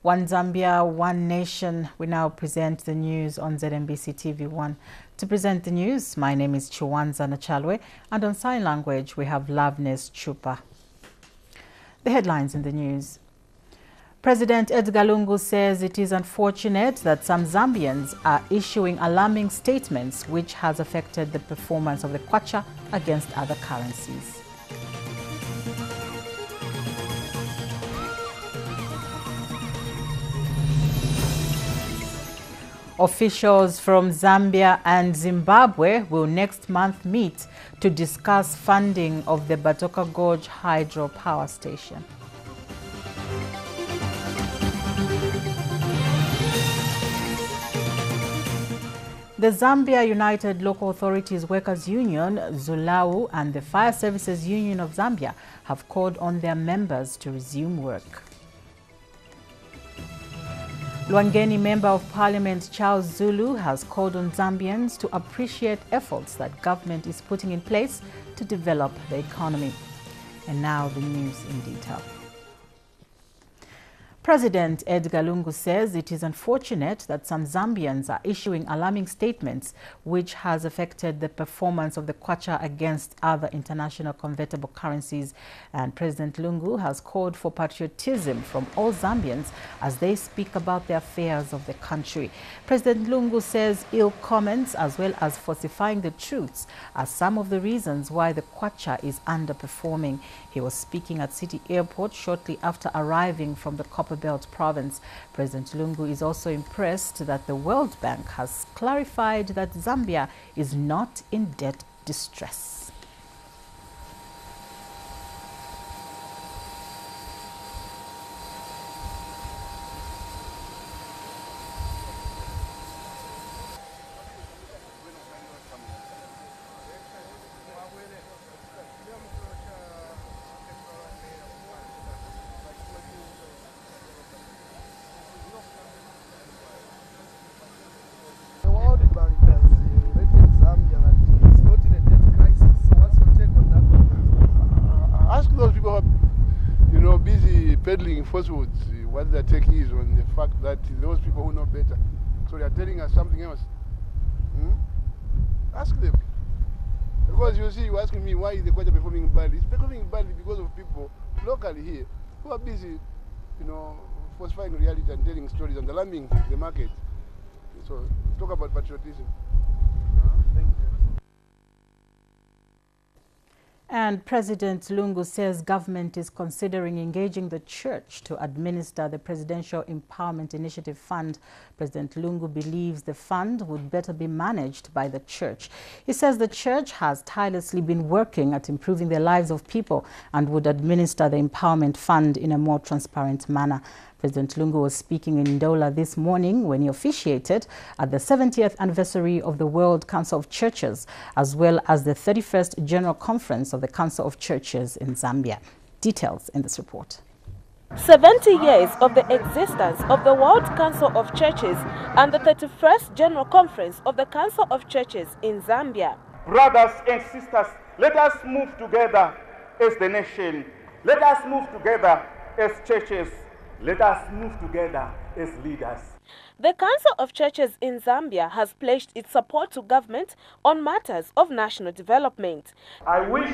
One Zambia, one nation. We now present the news on ZNBC TV1. To present the news, my name is Chiwanza Nachalwe, and on sign language we have Loveness Chupa. The headlines in the news. President Edgar Lungu says it is unfortunate that some Zambians are issuing alarming statements which has affected the performance of the kwacha against other currencies. Officials from Zambia and Zimbabwe will next month meet to discuss funding of the Batoka Gorge Hydro Power Station. The Zambia United Local Authorities Workers Union, ZULAU, and the Fire Services Union of Zambia have called on their members to resume work. Lwangeni Member of Parliament Charles Zulu has called on Zambians to appreciate efforts that government is putting in place to develop the economy. And now the news in detail. President Edgar Lungu says it is unfortunate that some Zambians are issuing alarming statements which has affected the performance of the kwacha against other international convertible currencies. And President Lungu has called for patriotism from all Zambians as they speak about the affairs of the country. President Lungu says ill comments as well as falsifying the truths are some of the reasons why the kwacha is underperforming. He was speaking at City Airport shortly after arriving from the Copperbelt province. President Lungu is also impressed that the World Bank has clarified that Zambia is not in debt distress. Peddling falsehoods, what their take is on the fact that those people who know better, so they are telling us something else. Ask them. Because you see, you're asking me why is the kwacha performing badly. It's performing badly because of people locally here who are busy, falsifying reality and telling stories and alarming the market. So talk about patriotism. Thank you. And President Lungu says government is considering engaging the church to administer the Presidential Empowerment Initiative Fund. President Lungu believes the fund would better be managed by the church. He says the church has tirelessly been working at improving the lives of people and would administer the Empowerment Fund in a more transparent manner. President Lungu was speaking in Ndola this morning when he officiated at the 70th anniversary of the World Council of Churches, as well as the 31st General Conference of the Council of Churches in Zambia. Details in this report. 70 years of the existence of the World Council of Churches and the 31st General Conference of the Council of Churches in Zambia. Brothers and sisters, let us move together as the nation. Let us move together as churches. Let us move together as leaders. The Council of Churches in Zambia has pledged its support to government on matters of national development. I wish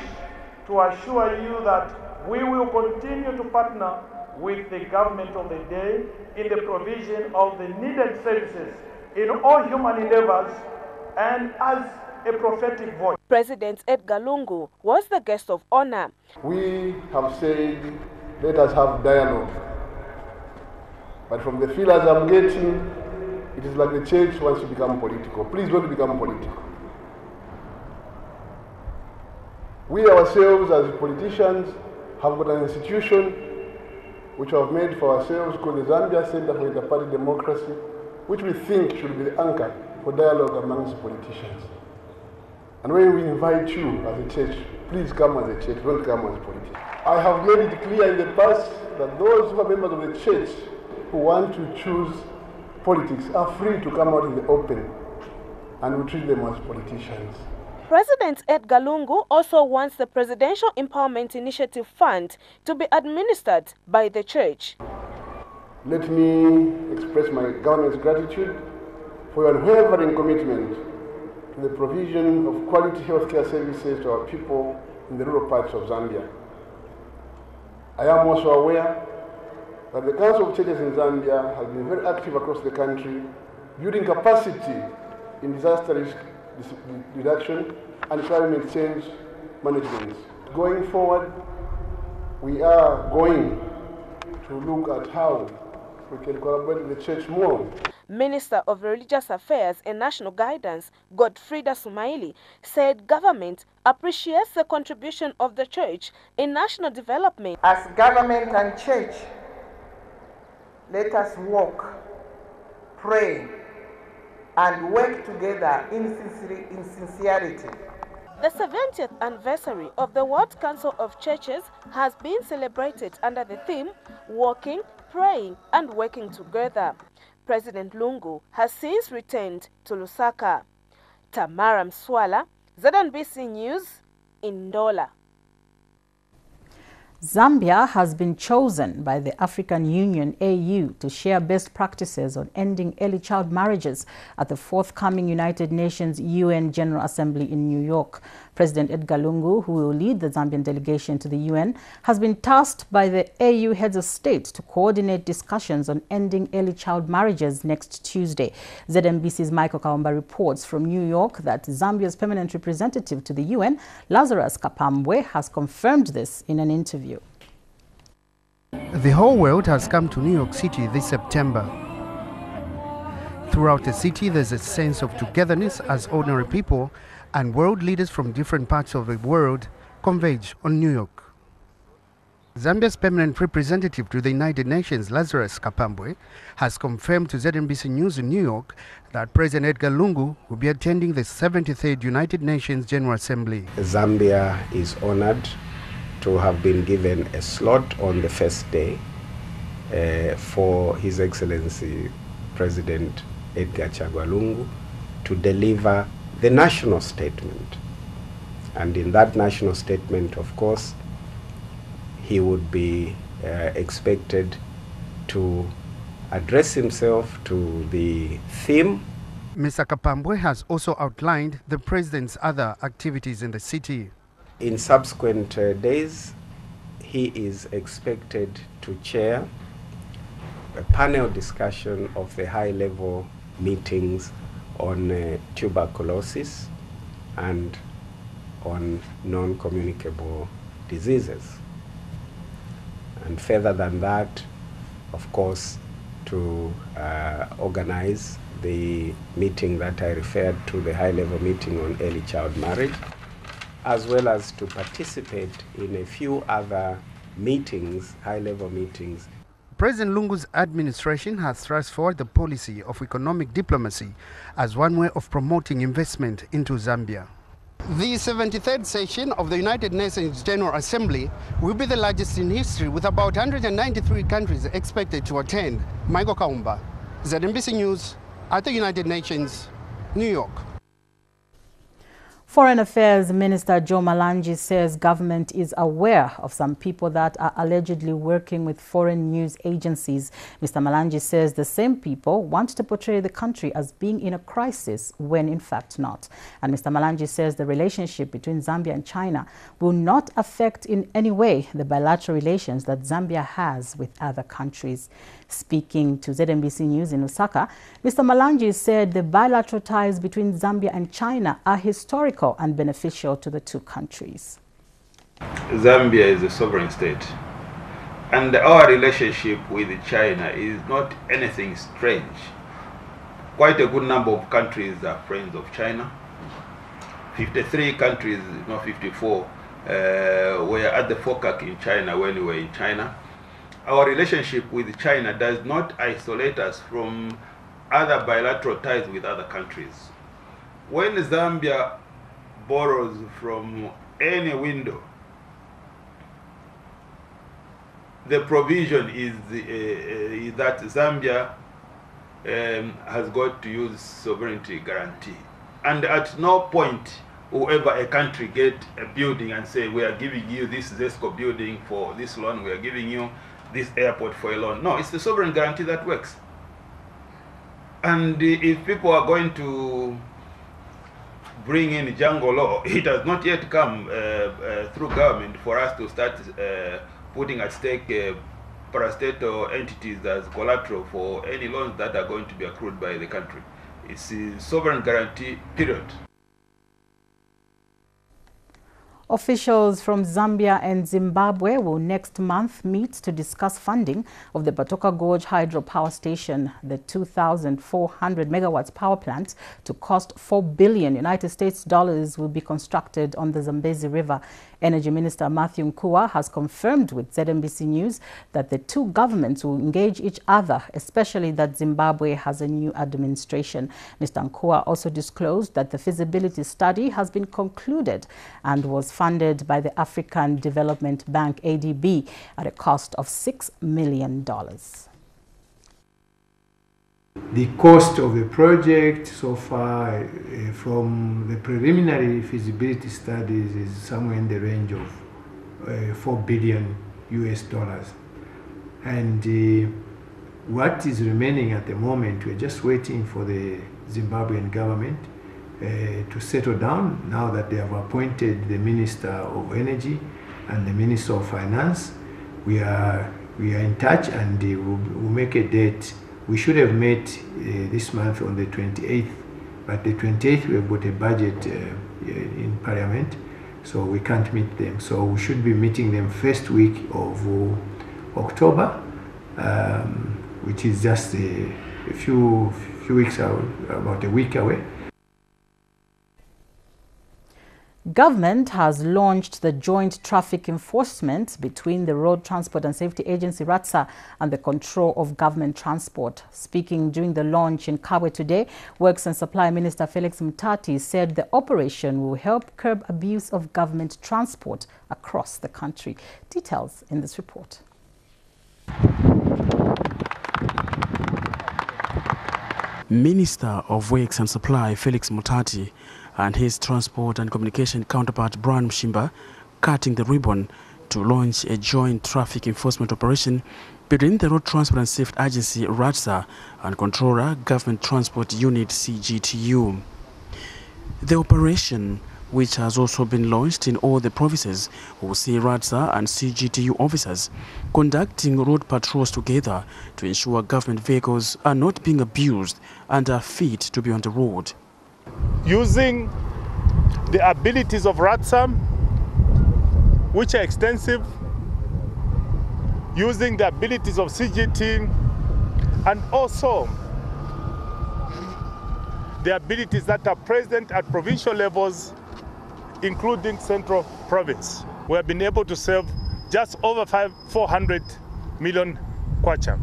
to assure you that we will continue to partner with the government of the day in the provision of the needed services in all human endeavors and as a prophetic voice. President Edgar Lungu was the guest of honor. We have said, let us have dialogue. But from the feelers I'm getting, it is like the church wants to become political. Please don't become political. We ourselves as politicians have got an institution which we have made for ourselves called the Zambia Center for Inter-Party Democracy, which we think should be the anchor for dialogue amongst politicians. And when we invite you as a church, please come as a church, don't come as a politician. I have made it clear in the past that those who are members of the church who want to choose politics are free to come out in the open, and we treat them as politicians. President Edgar Lungu also wants the Presidential Empowerment Initiative Fund to be administered by the church. Let me express my government's gratitude for your unwavering commitment to the provision of quality healthcare services to our people in the rural parts of Zambia. I am also aware that the Council of Churches in Zambia has been very active across the country, building capacity in disaster risk reduction and climate change management. Going forward, we are going to look at how we can collaborate with the church more. Minister of Religious Affairs and National Guidance, Godfrida Sumaili, said government appreciates the contribution of the church in national development. As government and church, let us walk, pray, and work together in sincerity. The 70th anniversary of the World Council of Churches has been celebrated under the theme, Walking, Praying and Working Together. President Lungu has since returned to Lusaka. Tamara Mswala, ZNBC News, Ndola. Zambia has been chosen by the African Union AU to share best practices on ending early child marriages at the forthcoming United Nations UN General Assembly in New York. President Edgar Lungu, who will lead the Zambian delegation to the UN, has been tasked by the AU heads of state to coordinate discussions on ending early child marriages next Tuesday. ZNBC's Michael Kaumba reports from New York that Zambia's permanent representative to the UN, Lazarus Kapambwe, has confirmed this in an interview. The whole world has come to New York City this September. Throughout the city, there's a sense of togetherness as ordinary people and world leaders from different parts of the world converge on New York. Zambia's permanent representative to the United Nations, Lazarus Kapambwe, has confirmed to ZNBC News in New York that President Edgar Lungu will be attending the 73rd United Nations General Assembly. Zambia is honored to have been given a slot on the first day for His Excellency President Edgar Chagwa Lungu to deliver the national statement. And in that national statement, of course, he would be expected to address himself to the theme. Mr. Kapambwe has also outlined the president's other activities in the city. In subsequent days, he is expected to chair a panel discussion of the high-level meetings on tuberculosis and on non-communicable diseases. And further than that, of course, to organize the meeting that I referred to, the high-level meeting on early child marriage, as well as to participate in a few other meetings, high-level meetings. President Lungu's administration has thrust forward the policy of economic diplomacy as one way of promoting investment into Zambia. The 73rd session of the United Nations General Assembly will be the largest in history, with about 193 countries expected to attend. Michael Kaumba, ZNBC News at the United Nations, New York. Foreign Affairs Minister Joe Malangi says government is aware of some people that are allegedly working with foreign news agencies. Mr. Malangi says the same people want to portray the country as being in a crisis when in fact not. And Mr. Malangi says the relationship between Zambia and China will not affect in any way the bilateral relations that Zambia has with other countries. Speaking to ZNBC News in Lusaka, Mr. Malangi said the bilateral ties between Zambia and China are historical and beneficial to the two countries. Zambia is a sovereign state, and our relationship with China is not anything strange. Quite a good number of countries are friends of China. 53 countries, not 54, were at the FOCAC in China when we were in China. Our relationship with China does not isolate us from other bilateral ties with other countries. When Zambia borrows from any window, the provision is that Zambia has got to use sovereignty guarantee. And at no point will ever a country get a building and say, we are giving you this ZESCO building for this loan, we are giving you this airport for a loan. No, it's the sovereign guarantee that works. And if people are going to bring in jungle law, it has not yet come through government for us to start putting at stake parastatal entities as collateral for any loans that are going to be accrued by the country. It's a sovereign guarantee, period. Officials from Zambia and Zimbabwe will next month meet to discuss funding of the Batoka Gorge hydropower station. The 2,400 megawatts power plant, to cost $4 billion United States dollars, will be constructed on the Zambezi River. Energy Minister Matthew Nkua has confirmed with ZNBC News that the two governments will engage each other, especially that Zimbabwe has a new administration. Mr. Nkua also disclosed that the feasibility study has been concluded and was funded by the African Development Bank, ADB, at a cost of $6 million. The cost of the project so far from the preliminary feasibility studies is somewhere in the range of $4 billion US dollars. And what is remaining at the moment, we're just waiting for the Zimbabwean government to settle down now that they have appointed the Minister of Energy and the Minister of Finance. We are in touch, and we'll make a date. We should have met this month on the 28th, but the 28th we have got a budget in Parliament, so we can't meet them. So we should be meeting them first week of October, which is just a few weeks out, about a week away. Government has launched the joint traffic enforcement between the Road Transport and Safety Agency, RATSA, and the Control of Government Transport. Speaking during the launch in Kabwe today, Works and Supply Minister Felix Mutati said the operation will help curb abuse of government transport across the country. Details in this report. Minister of Works and Supply Felix Mutati and his transport and communication counterpart Brian Mshimba cutting the ribbon to launch a joint traffic enforcement operation between the Road Transport and Safety Agency RATSA and Controller Government Transport Unit CGTU. The operation, which has also been launched in all the provinces, will see RATSA and CGTU officers conducting road patrols together to ensure government vehicles are not being abused and are fit to be on the road. Using the abilities of RATSA, which are extensive, using the abilities of CGT, and also the abilities that are present at provincial levels, including Central Province. We have been able to save just over 400 million kwacha,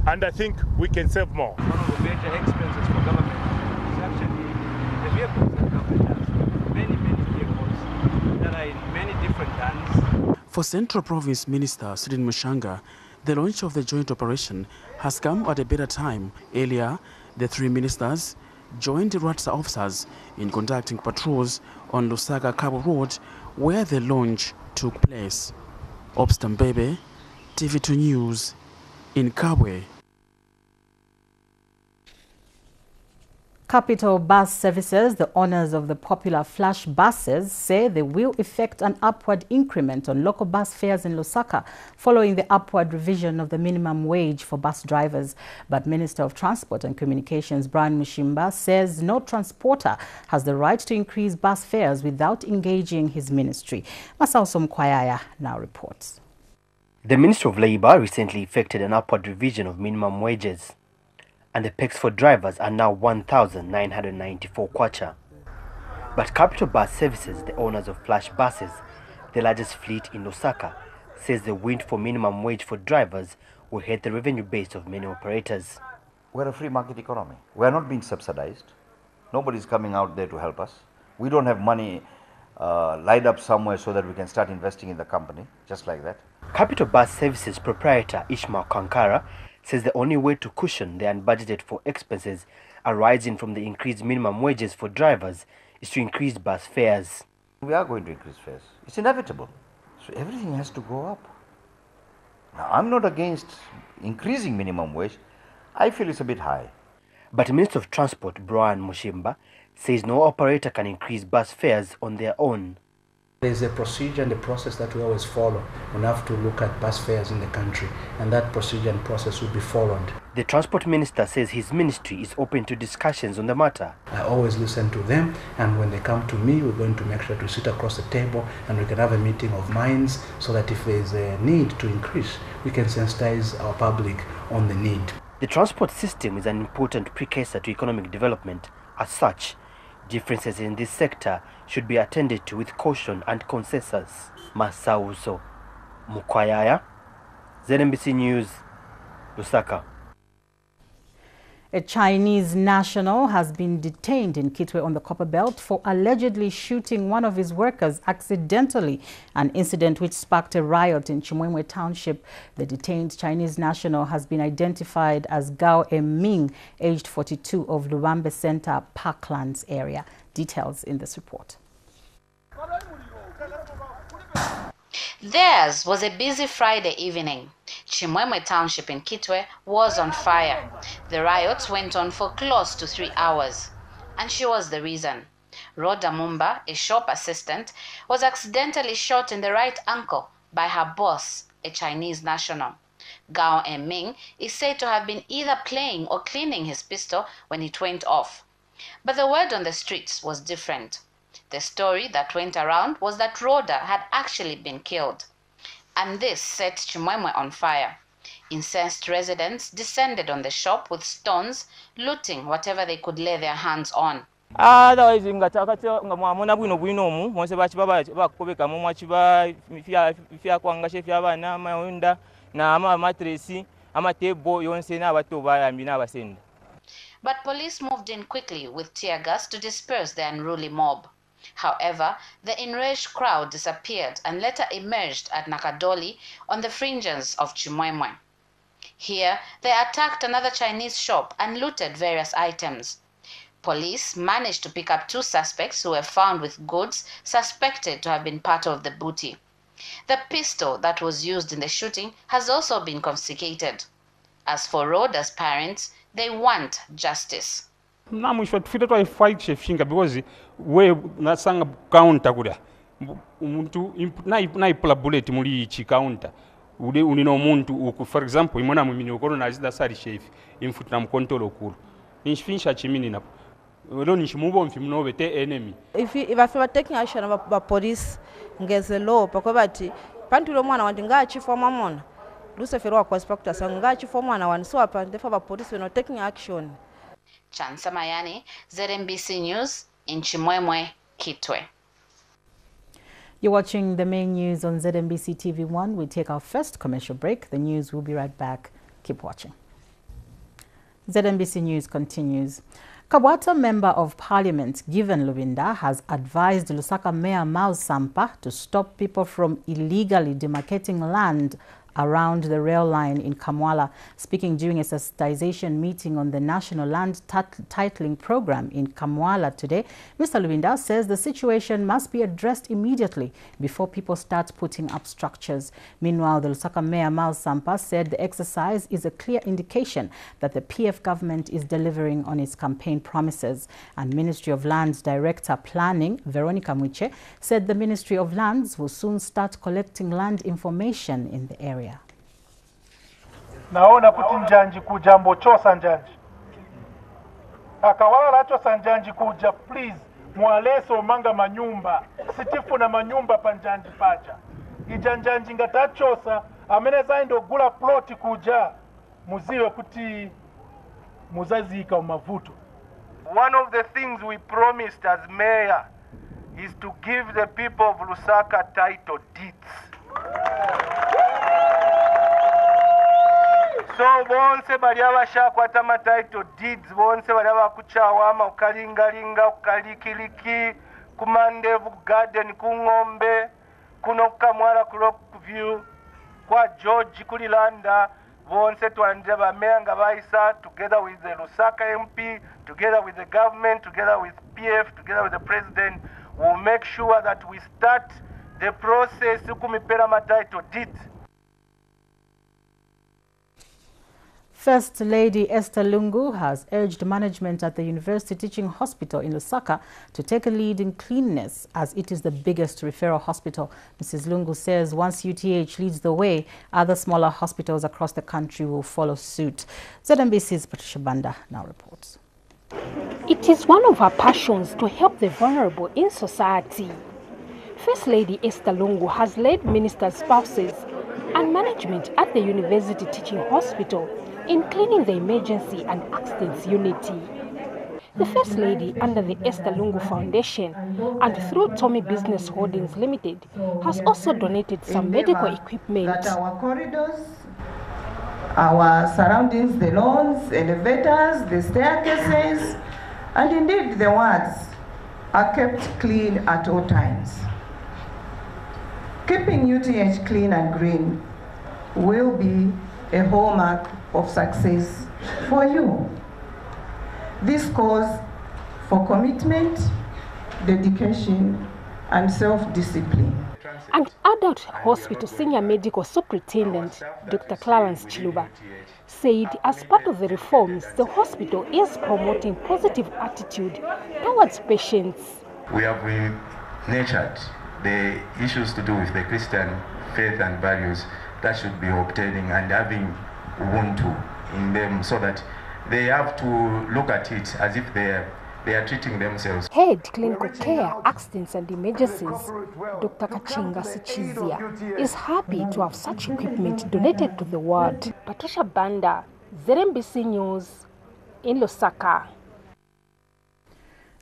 and I think we can save more. One of the major expenses for government is actually the vehicles that government has. Many vehicles that are in many different hands. For Central Province Minister Sidin Mushanga, the launch of the joint operation has come at a better time. Earlier, the three ministers joined RATSA officers in conducting patrols on Lusaka Cabo Road, where the launch took place. Obstam Bebe, TV2 News, in Kabwe. Capital Bus Services, the owners of the popular Flash buses, say they will effect an upward increment on local bus fares in Lusaka following the upward revision of the minimum wage for bus drivers. But Minister of Transport and Communications Brian Mshimba says no transporter has the right to increase bus fares without engaging his ministry. Masao Somkwayaya now reports. The Ministry of Labour recently effected an upward revision of minimum wages, and the peaks for drivers are now 1,994 kwacha. But Capital Bus Services, the owners of Flash buses, the largest fleet in Lusaka, says the wind for minimum wage for drivers will hit the revenue base of many operators. We're a free market economy. We're not being subsidized. Nobody's coming out there to help us. We don't have money lined up somewhere so that we can start investing in the company, just like that. Capital Bus Services proprietor Ishmael Kankara says the only way to cushion the unbudgeted for expenses arising from the increased minimum wages for drivers is to increase bus fares. We are going to increase fares. It's inevitable. So everything has to go up. Now, I'm not against increasing minimum wage. I feel it's a bit high. But Minister of Transport, Brian Mushimba, says no operator can increase bus fares on their own. There's a procedure and a process that we always follow. We have to look at bus fares in the country, and that procedure and process will be followed. The Transport Minister says his ministry is open to discussions on the matter. I always listen to them, and when they come to me, we're going to make sure to sit across the table and we can have a meeting of minds so that if there's a need to increase, we can sensitize our public on the need. The transport system is an important precursor to economic development. As such, differences in this sector should be attended to with caution and consensus. Masauso Mukwayaya, ZNBC News, Lusaka. A Chinese national has been detained in Kitwe on the Copper Belt for allegedly shooting one of his workers accidentally, an incident which sparked a riot in Chimwemwe Township. The detained Chinese national has been identified as Gao Eming, aged 42, of Lubambe Center, Parklands area. Details in this report. Theirs was a busy Friday evening. Chimwemwe Township in Kitwe was on fire. The riots went on for close to 3 hours, and she was the reason. Rhoda Mumba, a shop assistant, was accidentally shot in the right ankle by her boss, a Chinese national. Gao Eming is said to have been either playing or cleaning his pistol when it went off. But the word on the streets was different. The story that went around was that Rhoda had actually been killed. And this set Chimwemwe on fire. Incensed residents descended on the shop with stones, looting whatever they could lay their hands on. Otherwise, mwamona bwino bwinomu monse bakubeka mu mwachiba ifya kwangashe fya bana mayonda na amatresi amatebo yonse n'abato bayambi n'abasende. But police moved in quickly with tear gas to disperse the unruly mob. However, the enraged crowd disappeared and later emerged at Nakadoli on the fringes of Chimwemwe. Here, they attacked another Chinese shop and looted various items. Police managed to pick up 2 suspects who were found with goods suspected to have been part of the booty. The pistol that was used in the shooting has also been confiscated. As for Rhoda's parents, they want justice. Namwisho tufite twa fight shefinga because we nasanga counter kuda umuntu na ipula bullet muri chi counter uli unino umuntu for example imona mumini ukoro nazida sari chef imfuta na mkontrol okuru inshifinsha chimini napo lo nishimubo mfi mnobe te enemy if I taking action about police ngeze law pakobati pantulo mwana wandi ngachi for mamona luseferwa kwa inspector sangachi for mwana wani so apa therefore police were not taking action. Chansa Mayani, ZNBC News in Chimwemwe, Kitwe. You're watching the main news on ZNBC TV1. We take our first commercial break. The news will be right back. Keep watching. ZNBC News continues. Kabwata Member of Parliament Given Lubinda has advised Lusaka Mayor Miles Sampa to stop people from illegally demarcating land around the rail line in Kamwala. Speaking during a sensitization meeting on the National Land Titling Program in Kamwala today, Mr. Lubinda says the situation must be addressed immediately before people start putting up structures. Meanwhile, the Lusaka Mayor Miles Sampa said the exercise is a clear indication that the PF government is delivering on its campaign promises. And Ministry of Lands Director Planning, Veronica Mwiche, said the Ministry of Lands will soon start collecting land information in the area. Naona kuti njanji kuja mbochosa njanji akawala chosa njanji kuja please mwaleso manga manyumba sitifu na manyumba panjanji pacha ijanjanji ngatachosa amene zaindo gula ploti kuja muziwe kuti muzazika umavuto. One of the things we promised as mayor is to give the people of Lusaka title deeds. So bonse bali abashakwata ma title deeds bonse bali abakuchawama ukalingalinga ukalikiliki kumandevu garden kungombe kuno Kamwala ku Rockview kwa George kulilanda bonse twandira ba mayor nga baisa together with the Lusaka MP, together with the government, together with PF, together with the president, will make sure that we start the process kumipera ma title deeds. First Lady Esther Lungu has urged management at the University Teaching Hospital in Lusaka to take a lead in cleanliness, as it is the biggest referral hospital. Mrs. Lungu says once UTH leads the way, other smaller hospitals across the country will follow suit. ZNBC's Patricia Banda now reports. It is one of her passions to help the vulnerable in society. First Lady Esther Lungu has led ministers' spouses and management at the University Teaching Hospital in cleaning the emergency and accidents unity. The First Lady, under the Esther Lungu Foundation and through Tommy Business Holdings Limited, has also donated some medical equipment. That our corridors, our surroundings, the lawns, elevators, the staircases, and indeed the wards are kept clean at all times. Keeping UTH clean and green will be a hallmark of success for you. This calls for commitment, dedication, and self-discipline. And Adult Hospital Senior Medical Superintendent Dr. Clarence Chiluba said as part of the reforms, the hospital is promoting positive attitude towards patients. We have nurtured the issues to do with the Christian faith and values that should be obtaining and having Ubuntu in them, so that they have to look at it as if they are treating themselves. Head Clinical Care, Accidents and Emergencies, Dr. Kachinga Sichizia, is happy to have such equipment donated to the ward. Patricia Banda, ZNBC News in Lusaka.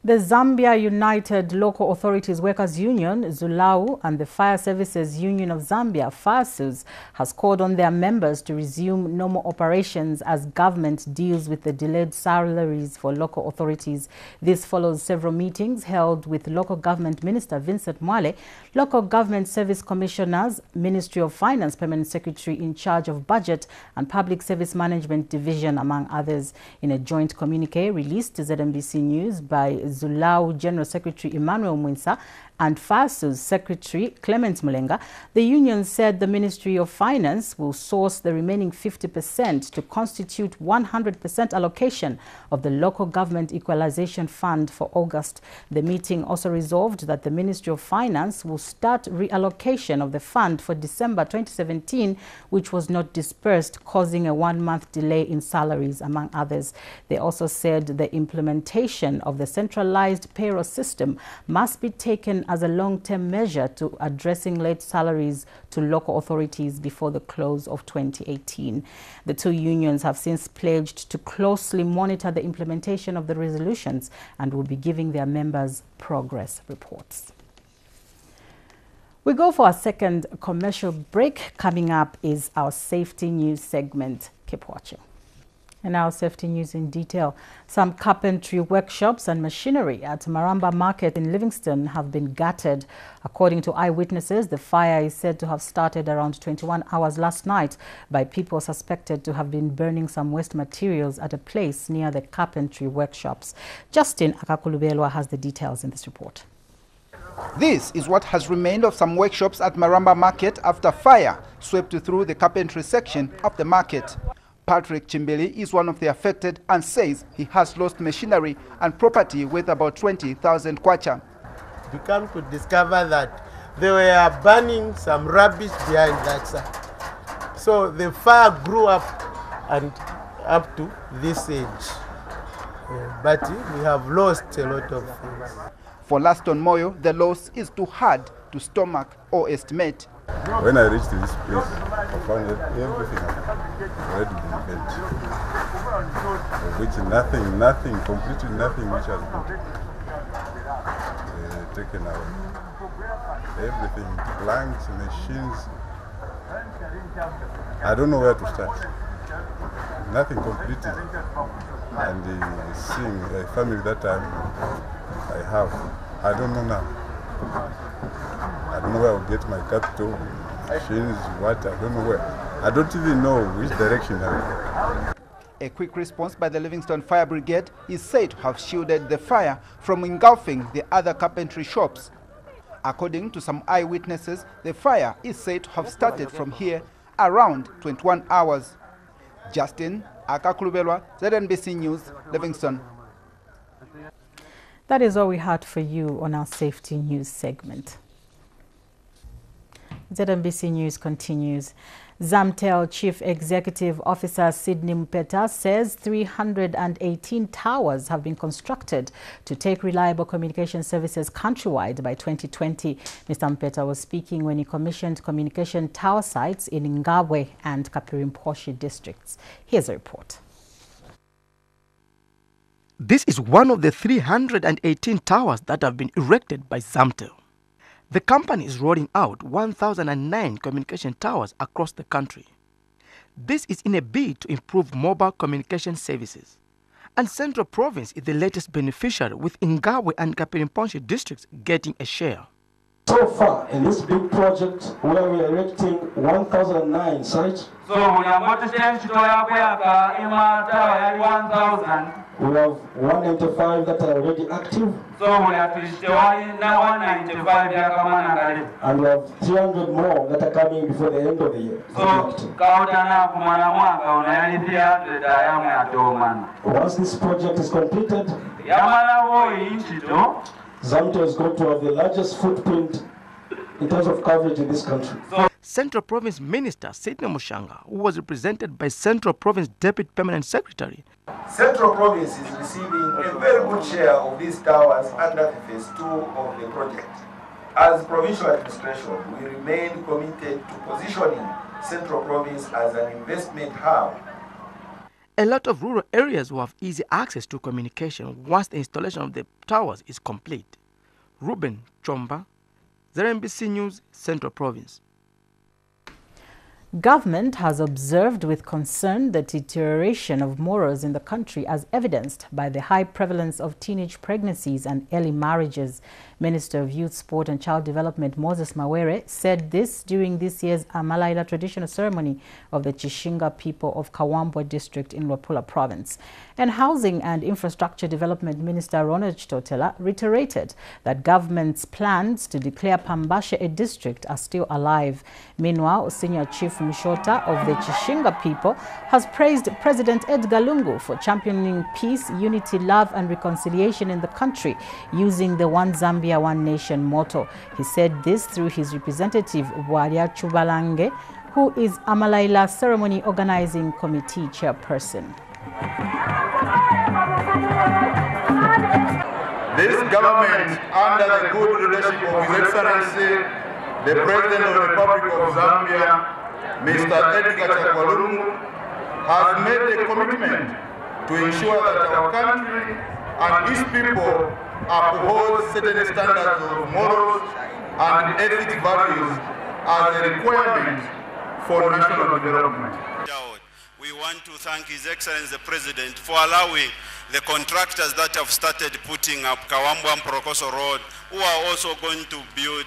The Zambia United Local Authorities Workers Union, ZULAU, and the Fire Services Union of Zambia, FASUS, has called on their members to resume normal operations as government deals with the delayed salaries for local authorities. This follows several meetings held with Local Government Minister Vincent Mwale, Local Government Service Commissioners, Ministry of Finance Permanent Secretary in charge of Budget and Public Service Management Division, among others. In a joint communique released to ZNBC News by ZULAU General Secretary Emmanuel Mwinsa and FASU's Secretary Clement Mulenga, the union said the Ministry of Finance will source the remaining 50% to constitute 100% allocation of the Local Government Equalization Fund for August. The meeting also resolved that the Ministry of Finance will start reallocation of the fund for December 2017, which was not dispersed, causing a 1-month delay in salaries, among others. They also said the implementation of the centralized payroll system must be taken as a long-term measure to addressing late salaries to local authorities before the close of 2018. The two unions have since pledged to closely monitor the implementation of the resolutions and will be giving their members progress reports. We go for our second commercial break. Coming up is our safety news segment. Keep watching. And now safety news in detail. Some carpentry workshops and machinery at Maramba Market in Livingston have been gutted. According to eyewitnesses, the fire is said to have started around 21 hours last night by people suspected to have been burning some waste materials at a place near the carpentry workshops. Justin Akakulubelwa has the details in this report. This is what has remained of some workshops at Maramba Market after fire swept through the carpentry section of the market. Patrick Chimbili is one of the affected and says he has lost machinery and property worth about 20,000 kwacha. We come to discover that they were burning some rubbish behind that side. So the fire grew up and up to this age. But we have lost a lot of things. For Laston Moyo, the loss is too hard to stomach or estimate. When I reached this place, I found that everything already been built. Which nothing, completely nothing which has been taken away. Everything, planks, machines. I don't know where to start. Nothing completed. And seeing a family that I have, I don't know now. I don't know where I'll get my capital, machines, what, I don't know where. I don't even know which direction I will. A quick response by the Livingston Fire Brigade is said to have shielded the fire from engulfing the other carpentry shops. According to some eyewitnesses, the fire is said to have started from here around 21 hours. Justin Akakulubelwa, ZNBC News, Livingston. That is all we had for you on our safety news segment. ZNBC News continues. Zamtel Chief Executive Officer Sydney Mpeta says 318 towers have been constructed to take reliable communication services countrywide by 2020. Mr. Mpeta was speaking when he commissioned communication tower sites in Ngabwe and Kapirimposhi districts. Here's a report. This is one of the 318 towers that have been erected by Zamtel. The company is rolling out 1,009 communication towers across the country. This is in a bid to improve mobile communication services. And Central Province is the latest beneficiary, with Ngabwe and Kapirimposhi districts getting a share. So far, in this big project, where we are erecting 1,009 sites, we have 195 that are already active, and we have 300 more that are coming before the end of the year. Once this project is completed, Zamtel is going to have the largest footprint in terms of coverage in this country. Central Province Minister Sydney Mushanga, who was represented by Central Province Deputy Permanent Secretary. Central Province is receiving a very good share of these towers under the phase 2 of the project. As provincial administration, we remain committed to positioning Central Province as an investment hub. A lot of rural areas will have easy access to communication once the installation of the towers is complete. Ruben Chomba, ZNBC News, Central Province. Government has observed with concern the deterioration of morals in the country as evidenced by the high prevalence of teenage pregnancies and early marriages. Minister of Youth, Sport and Child Development Moses Mawere said this during this year's Amalaila traditional ceremony of the Chishinga people of Kawambwa district in Luapula province. And Housing and Infrastructure Development Minister Ronald Chitotela reiterated that government's plans to declare Pambashe a district are still alive. Meanwhile, Senior Chief Mshota of the Chishinga people has praised President Edgar Lungu for championing peace, unity, love and reconciliation in the country using the One Zambia, One Nation motto. He said this through his representative Bwaria Chubalange, who is Amalaila Ceremony Organizing Committee Chairperson. This government, under the good leadership of His Excellency, the President of the Republic of Zambia, Mr. Edgar Chakwa, has made a commitment to ensure that our country and its people uphold certain standards of morals and ethics values as a requirement for national development. We want to thank His Excellency the President for allowing the contractors that have started putting up Kawambwa Mprokoso Road, who are also going to build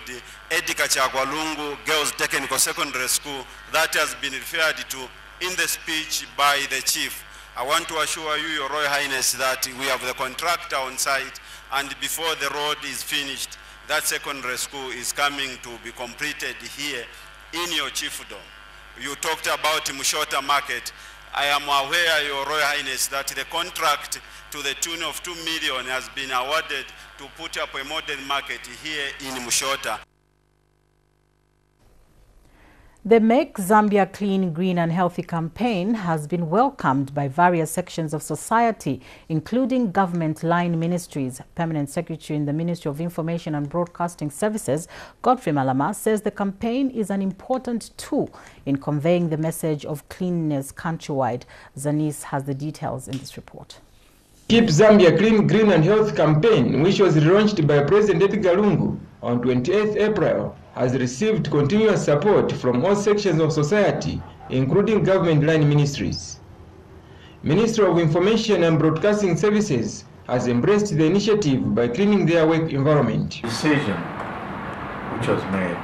Edika Chagwalungu Girls Technical Secondary School that has been referred to in the speech by the Chief. I want to assure you, Your Royal Highness, that we have the contractor on site, and before the road is finished, that secondary school is coming to be completed here in your chiefdom. You talked about Mushota Market. I am aware, Your Royal Highness, that the contract to the tune of 2 million has been awarded to put up a modern market here in Mushota. The Make Zambia Clean, Green and Healthy campaign has been welcomed by various sections of society, including government line ministries. Permanent Secretary in the Ministry of Information and Broadcasting Services, Godfrey Malama, says the campaign is an important tool in conveying the message of cleanliness countrywide. Zanis has the details in this report. Keep Zambia Clean, Green and Health campaign, which was launched by President Edgar Lungu on 28th April, has received continuous support from all sections of society, including government line ministries. Ministry of Information and Broadcasting Services has embraced the initiative by cleaning their work environment. Decision which was made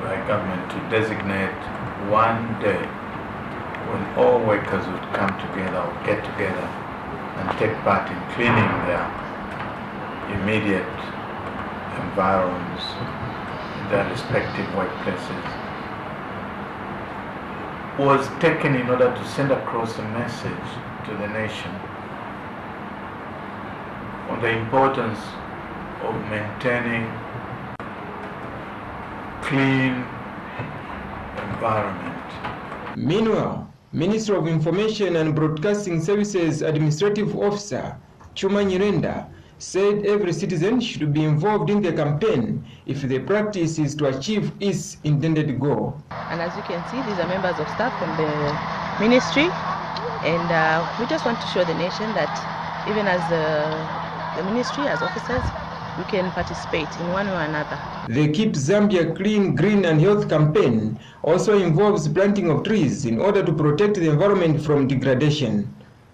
by government to designate one day when all workers would come together or get together and take part in cleaning their immediate environs, their respective workplaces. was taken in order to send across a message to the nation on the importance of maintaining clean environment. Meanwhile, Minister of Information and Broadcasting Services Administrative Officer Chuma Nyirenda said every citizen should be involved in the campaign if the practice is to achieve its intended goal. And as you can see, these are members of staff from the ministry, and we just want to show the nation that even as the ministry, as officers, we can participate in one way or another. The Keep Zambia Clean, Green and Health campaign also involves planting of trees in order to protect the environment from degradation.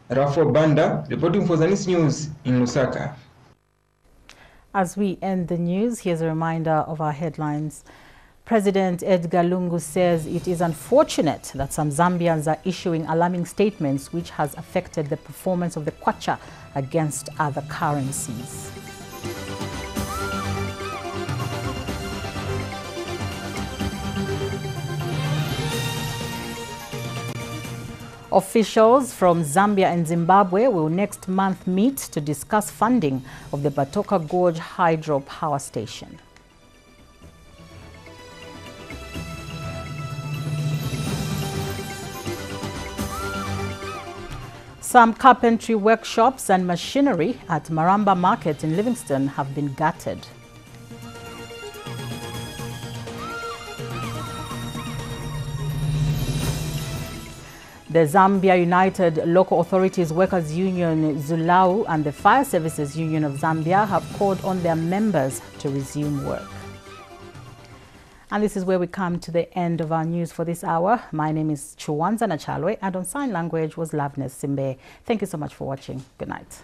Rafo Banda, reporting for ZNBC News in Lusaka. As we end the news, here's a reminder of our headlines. President Edgar Lungu says it is unfortunate that some Zambians are issuing alarming statements which has affected the performance of the kwacha against other currencies. Officials from Zambia and Zimbabwe will next month meet to discuss funding of the Batoka Gorge Hydro Power Station. Some carpentry workshops and machinery at Maramba Market in Livingston have been gutted. The Zambia United Local Authorities Workers Union Zulau and the Fire Services Union of Zambia have called on their members to resume work. And this is where we come to the end of our news for this hour. My name is Chuwanza Nachalwe, and on sign language was Loveness Simbe. Thank you so much for watching. Good night.